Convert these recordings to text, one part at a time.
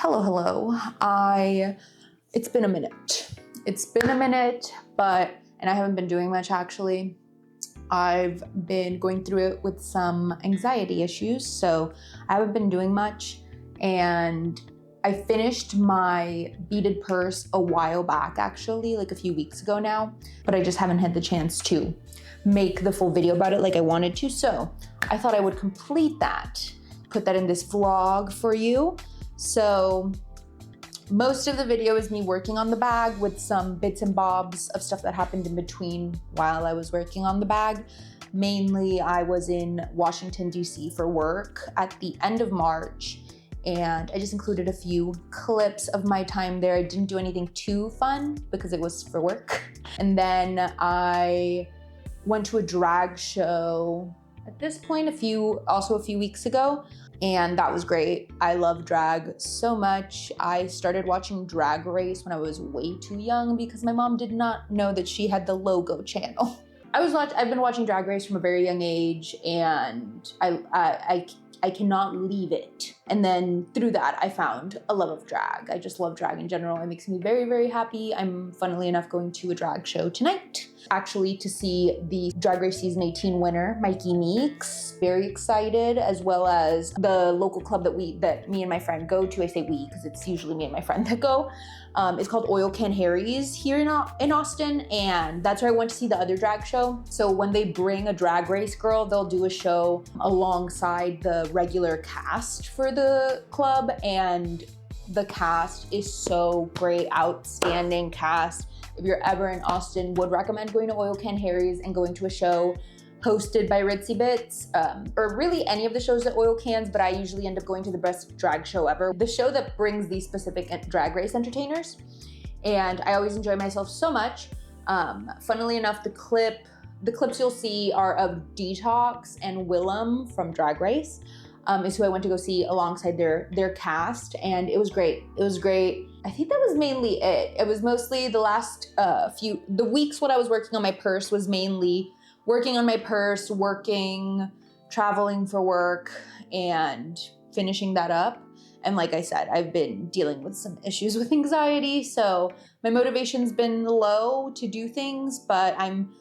Hello. It's been a minute. And I haven't been doing much actually. I've been going through it with some anxiety issues, so I haven't been doing much. And I finished my beaded purse a while back, actually, like a few weeks ago now, but I just haven't had the chance to make the full video about it like I wanted to. So I thought I would complete that, put that in this vlog for you. So most of the video is me working on the bag with some bits and bobs of stuff that happened in between while I was working on the bag. Mainly, I was in Washington, D.C. for work at the end of March, and I just included a few clips of my time there. I didn't do anything too fun because it was for work. And then I went to a drag show at this point a few weeks ago, and that was great. I love drag so much. I started watching Drag Race when I was way too young because my mom did not know that she had the logo channel. I've been watching Drag Race from a very young age, and I cannot leave it. And then through that, I found a love of drag. I just love drag in general. It makes me very, very happy. I'm funnily enough going to a drag show tonight, actually, to see the Drag Race Season 18 winner, Mikey Meeks. Very excited, as well as the local club that me and my friend go to. I say we because it's usually me and my friend that go. It's called Oil Can Harry's here in Austin, and that's where I went to see the other drag show. So when they bring a Drag Race girl, they'll do a show alongside the regular cast for the club, and the cast is so great, outstanding cast. If you're ever in Austin, would recommend going to Oil Can Harry's and going to a show hosted by Ritzy Bits, or really any of the shows at Oil Cans, but I usually end up going to the best drag show ever, the show that brings these specific Drag Race entertainers, and I always enjoy myself so much. Funnily enough, the clips you'll see are of Detox and Willem from Drag Race, is who I went to go see alongside their cast, and it was great. I think that was mainly it. It was mostly the last the weeks when I was working on my purse was mainly working on my purse, traveling for work, and finishing that up. And like I said, I've been dealing with some issues with anxiety, so my motivation's been low to do things, but I'm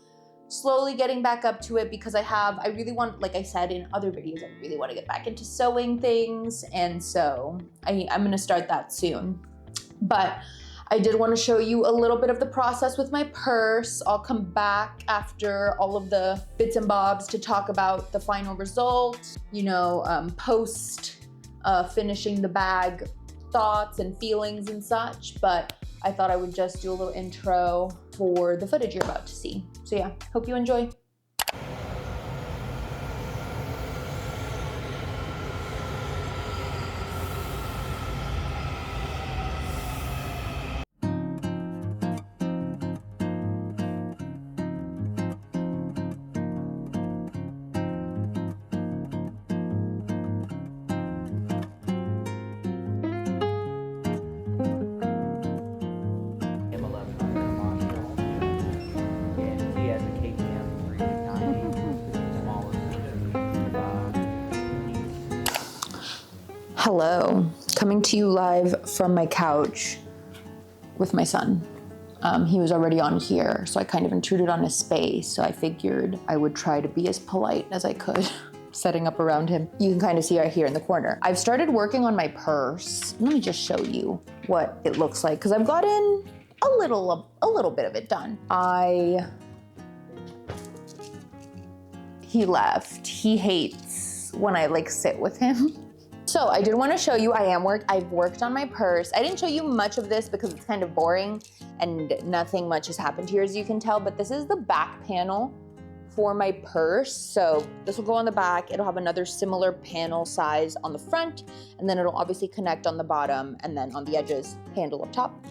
slowly getting back up to it because I really want, like I said in other videos, I really want to get back into sewing things, and so I'm gonna start that soon. But I did want to show you a little bit of the process with my purse. I'll come back after all of the bits and bobs to talk about the final result, post finishing the bag thoughts and feelings and such. But I thought I would just do a little intro for the footage you're about to see. So yeah, hope you enjoy. Hello, coming to you live from my couch with my son. He was already on here, so I kind of intruded on his space, so I figured I would try to be as polite as I could, setting up around him. You can kind of see right here in the corner. I've started working on my purse. Let me just show you what it looks like, because I've gotten a little bit of it done. He left. He hates when I sit with him. So I did want to show you, I've worked on my purse. I didn't show you much of this because it's kind of boring and nothing much has happened here, as you can tell, but this is the back panel for my purse. So this will go on the back. It'll have another similar panel size on the front, and then it'll obviously connect on the bottom, and then on the edges, handle up top.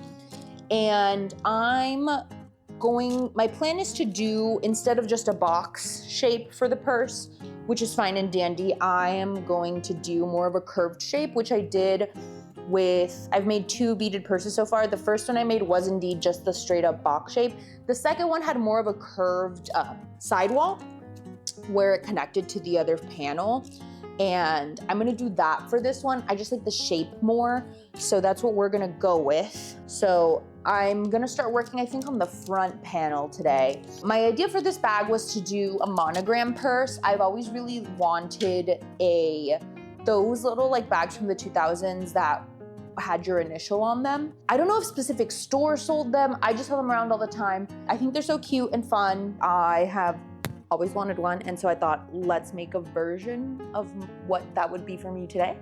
And my plan is to do, instead of just a box shape for the purse, which is fine and dandy, I am going to do more of a curved shape, which I did I've made 2 beaded purses so far. The first one I made was indeed just the straight up box shape. The second one had more of a curved sidewall where it connected to the other panel. and I'm gonna do that for this one. I just like the shape more, so that's what we're gonna go with. So I'm gonna start working, I think, on the front panel today. My idea for this bag was to do a monogram purse. I've always really wanted those little like bags from the 2000s that had your initial on them. I don't know if specific stores sold them. I just have them around all the time. I think they're so cute and fun. I have always wanted one, and so I thought, let's make a version of what that would be for me today.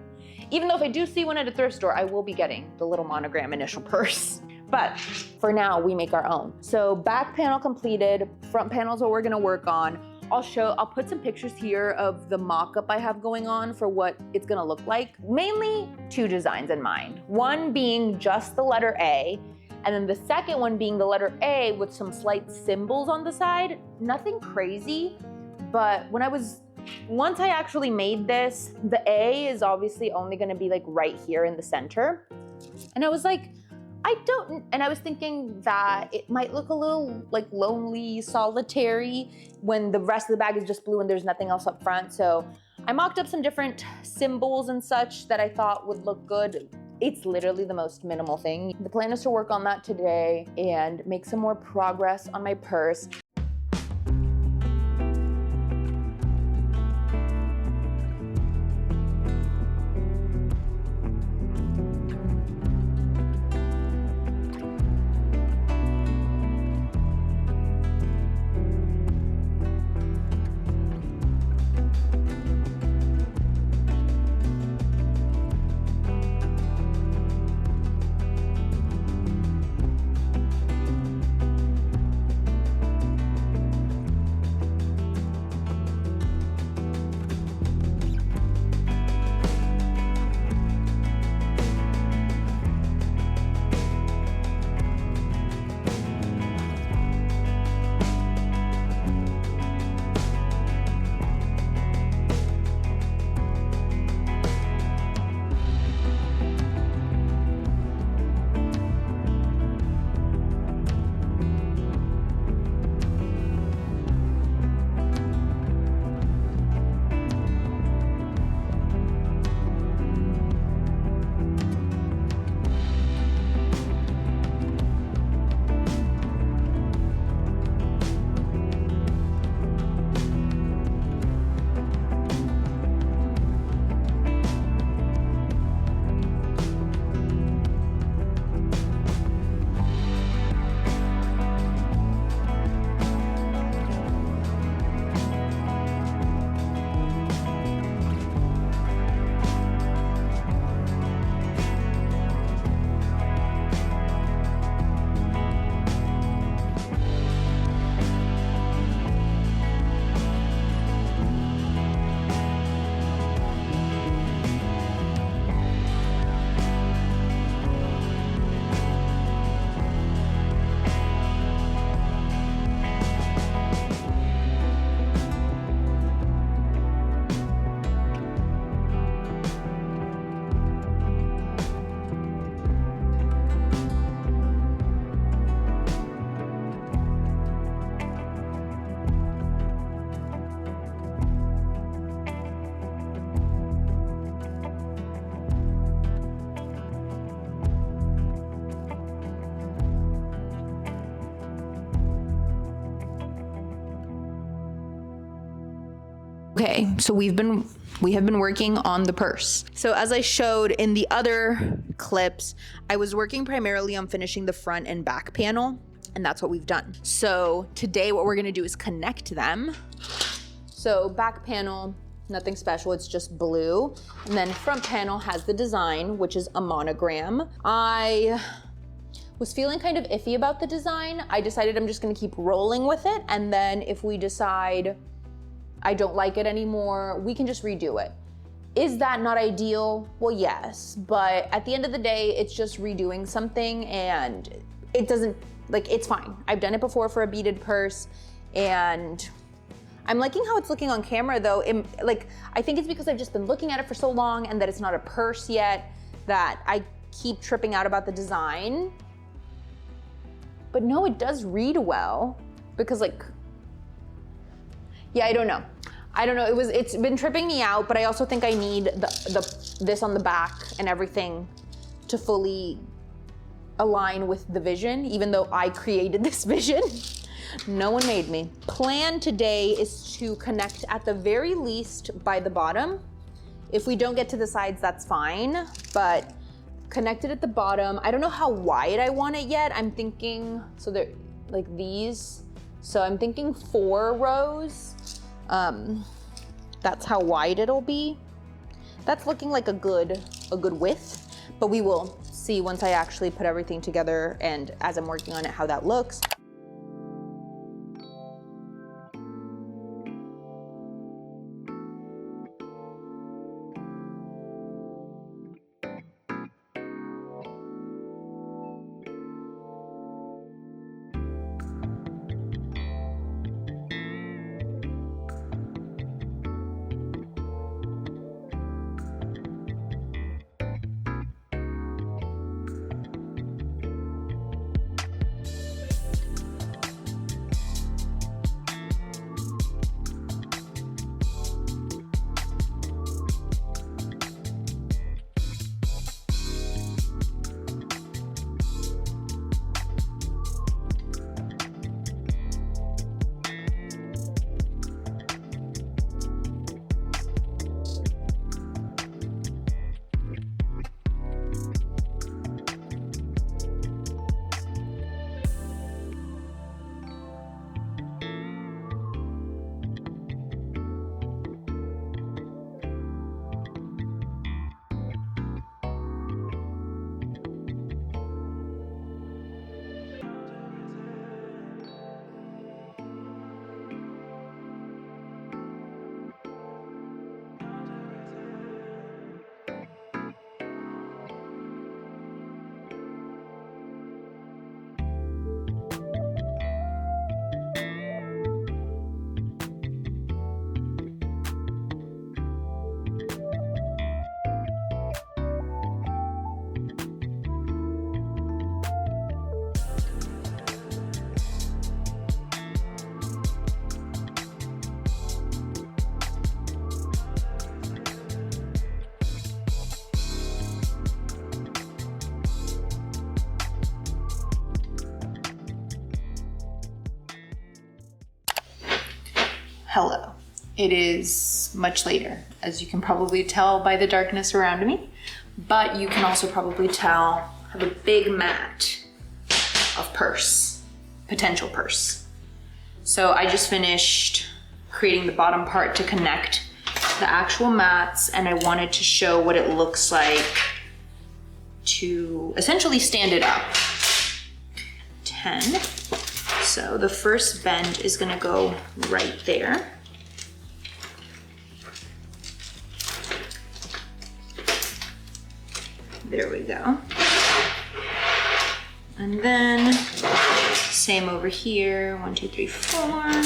Even though if I do see one at a thrift store, I will be getting the little monogram initial purse. But for now, we make our own. So back panel completed, front panel is what we're gonna work on. I'll put some pictures here of the mock-up I have going on for what it's gonna look like. Mainly 2 designs in mind. One being just the letter A, and then the second one being the letter A with some slight symbols on the side. Nothing crazy, but once I actually made this, the A is obviously only gonna be like right here in the center. And I was like, and I was thinking that it might look a little like lonely, solitary when the rest of the bag is just blue and there's nothing else up front. So I mocked up some different symbols and such that I thought would look good. It's literally the most minimal thing. The plan is to work on that today and make some more progress on my purse. Okay, so we have been working on the purse. So as I showed in the other clips, I was working primarily on finishing the front and back panel, and that's what we've done. So today what we're gonna do is connect them. So back panel, nothing special, it's just blue. And then front panel has the design, which is a monogram. I was feeling kind of iffy about the design. I decided I'm just gonna keep rolling with it, and then if we decide I don't like it anymore, we can just redo it. Is that not ideal? Well, yes, but at the end of the day, it's just redoing something, and it doesn't, like, it's fine. I've done it before for a beaded purse, and I'm liking how it's looking on camera though. I think it's because I've just been looking at it for so long and that it's not a purse yet that I keep tripping out about the design. But no, it does read well because yeah, I don't know. I don't know, it's been tripping me out, but I also think I need this on the back and everything to fully align with the vision, even though I created this vision. No one made me. Plan today is to connect at the very least by the bottom. If we don't get to the sides, that's fine, but connect it at the bottom. I don't know how wide I want it yet. I'm thinking, so they're like these. So I'm thinking 4 rows. That's how wide it'll be. That's looking like a good width, but we will see once I actually put everything together and as I'm working on it, how that looks. Hello. It is much later, as you can probably tell by the darkness around me, but you can also probably tell I have a big mat of purse, potential purse. So I just finished creating the bottom part to connect the actual mats, and I wanted to show what it looks like to essentially stand it up. 10. So the first bend is gonna go right there. There we go. And then same over here, 1, 2, 3, 4.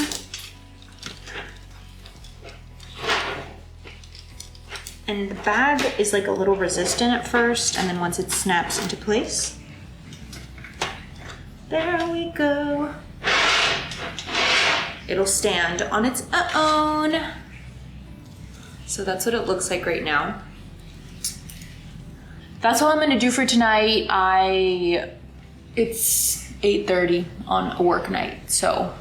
And the bag is like a little resistant at first, and then once it snaps into place, there we go. It'll stand on its own. So that's what it looks like right now. That's all I'm gonna do for tonight. It's 8:30 on a work night, so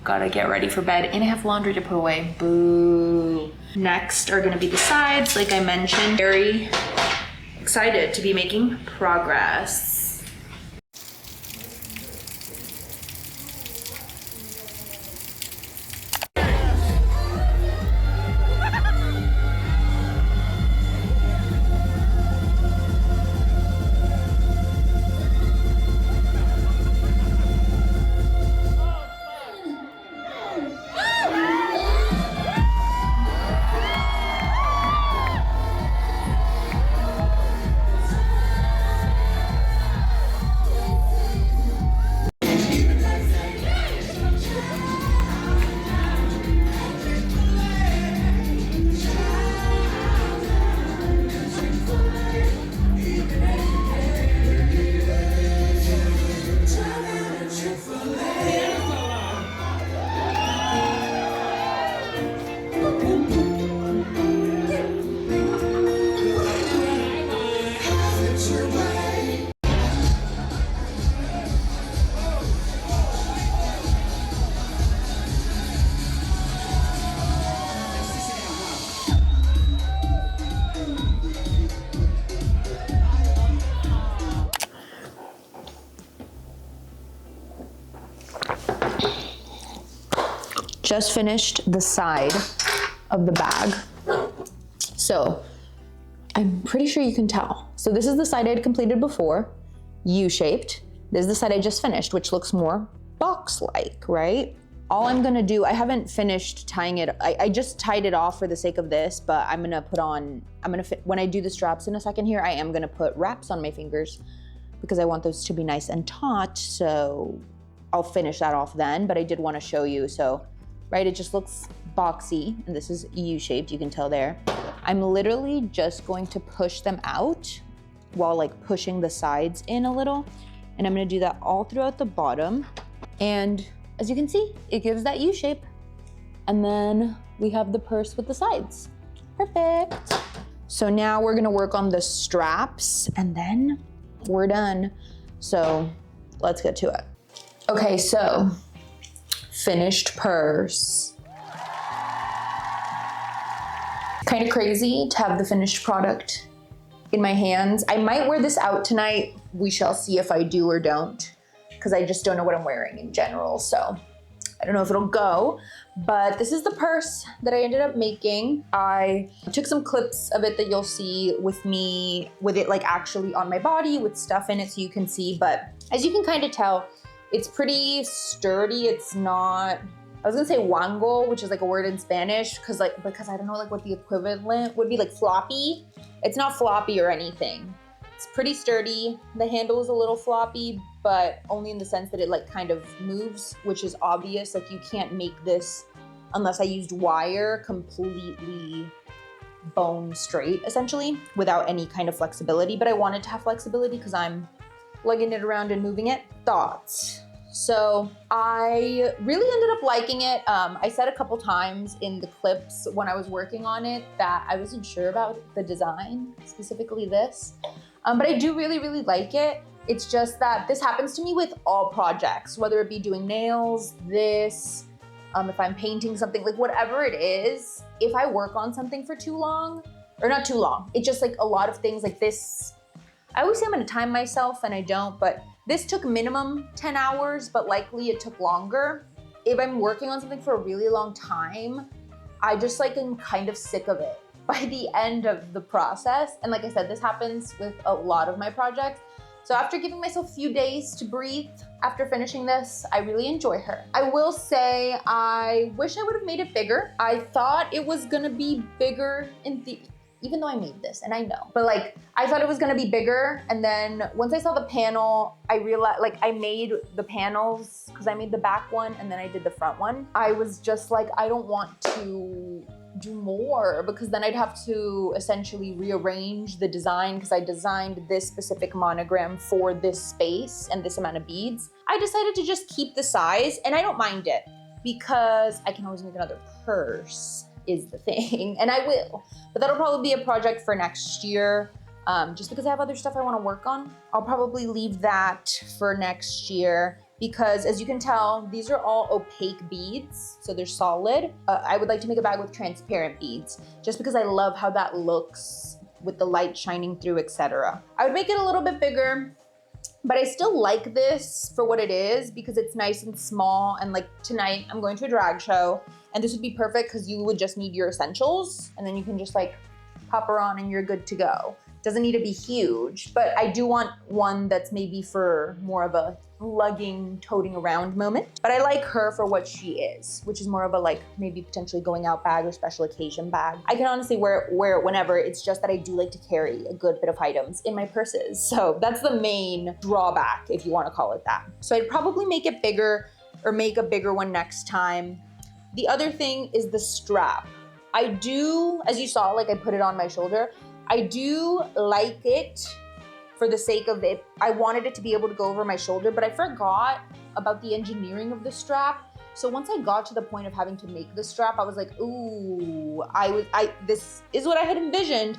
gotta get ready for bed, and I have laundry to put away. Boo. Next are gonna be the sides, like I mentioned. Very excited to be making progress. just finished the side of the bag. So I'm pretty sure you can tell. So this is the side I had completed before, U-shaped. This is the side I just finished, which looks more box-like, right? All I'm gonna do, I haven't finished tying it. I just tied it off for the sake of this, but I'm gonna put on, when I do the straps in a second here, I am gonna put wraps on my fingers because I want those to be nice and taut, so I'll finish that off then, but I did wanna show you. So, right, it just looks boxy, and this is U-shaped, you can tell there. I'm literally just going to push them out while like pushing the sides in a little, and I'm gonna do that all throughout the bottom. And as you can see, it gives that U shape. And then we have the purse with the sides. Perfect. So now we're gonna work on the straps and then we're done. So let's get to it. Okay, so finished purse. Kind of crazy to have the finished product in my hands. I might wear this out tonight. We shall see if I do or don't, because I just don't know what I'm wearing in general. So I don't know if it'll go, but this is the purse that I ended up making. I took some clips of it that you'll see with me, with it like actually on my body with stuff in it so you can see. But as you can kind of tell, it's pretty sturdy. It's not, I was gonna say wango, which is like a word in Spanish, because I don't know like what the equivalent would be, like floppy. It's not floppy or anything. It's pretty sturdy. The handle is a little floppy, but only in the sense that it like kind of moves, which is obvious. Like you can't make this, unless I used wire, completely bone straight, essentially, without any kind of flexibility. But I wanted to have flexibility because I'm lugging it around and moving it. Thoughts. So I really ended up liking it. I said a couple times in the clips when I was working on it that I wasn't sure about the design, specifically this, but I do really, really like it. It's just that this happens to me with all projects, whether it be doing nails, this, if I'm painting something, like whatever it is, if I work on something for too long, or not too long, it's just like a lot of things like this. I always say I'm gonna time myself and I don't, but this took minimum 10 hours, but likely it took longer. If I'm working on something for a really long time, I just like am kind of sick of it by the end of the process. And like I said, this happens with a lot of my projects. So after giving myself a few days to breathe, after finishing this, I really enjoy her. I will say, I wish I would have made it bigger. I thought it was gonna be bigger even though I made this, and I know, but like, I thought it was gonna be bigger. And then once I saw the panel, I realized, like I made the panels, because I made the back one and then I did the front one. I was just like, I don't want to do more, because then I'd have to essentially rearrange the design, because I designed this specific monogram for this space and this amount of beads. I decided to just keep the size, and I don't mind it because I can always make another purse, is the thing, and I will. But that'll probably be a project for next year, just because I have other stuff I want to work on. I'll probably leave that for next year, because as you can tell, these are all opaque beads, so they're solid. I would like to make a bag with transparent beads, just because I love how that looks with the light shining through, etc. I would make it a little bit bigger, but I still like this for what it is, because it's nice and small. And like tonight, I'm going to a drag show, and this would be perfect because you would just need your essentials, and then you can just like pop her on and you're good to go. Doesn't need to be huge, but I do want one that's maybe for more of a lugging, toting around moment. But I like her for what she is, which is more of a like maybe potentially going out bag or special occasion bag. I can honestly wear it whenever. It's just that I do like to carry a good bit of items in my purses. So that's the main drawback, if you want to call it that. So I'd probably make it bigger, or make a bigger one next time. The other thing is the strap. I do, as you saw, like I put it on my shoulder. I do like it for the sake of it. I wanted it to be able to go over my shoulder, but I forgot about the engineering of the strap. So once I got to the point of having to make the strap, I was like, ooh, this is what I had envisioned.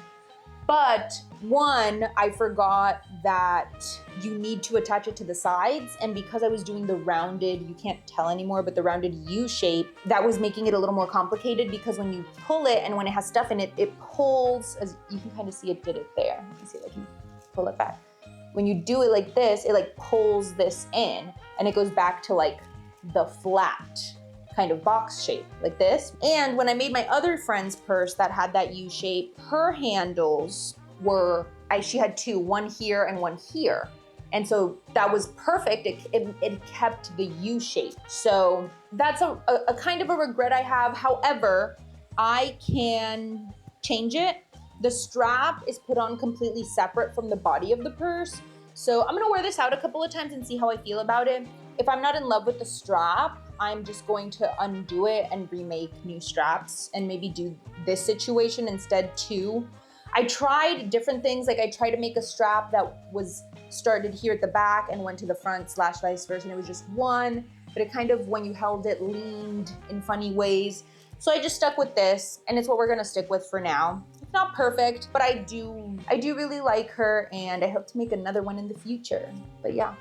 But one, I forgot that you need to attach it to the sides. And because I was doing the rounded, you can't tell anymore, but the rounded U shape, that was making it a little more complicated, because when you pull it and when it has stuff in it, it pulls, as you can kind of see it did it there. You can see it, I can pull it back. When you do it like this, it like pulls this in and it goes back to like the flat kind of box shape like this. And when I made my other friend's purse that had that U shape, her handles were, she had two, one here and one here. And so that was perfect. It kept the U shape. So that's a kind of a regret I have. However, I can change it. The strap is put on completely separate from the body of the purse. So I'm gonna wear this out a couple of times and see how I feel about it. If I'm not in love with the strap, I'm just going to undo it and remake new straps and maybe do this situation instead too. I tried different things. Like I tried to make a strap that was started here at the back and went to the front / vice versa. And it was just one, but it kind of, when you held it, leaned in funny ways. So I just stuck with this, and it's what we're gonna stick with for now. It's not perfect, but I do really like her, and I hope to make another one in the future. But yeah.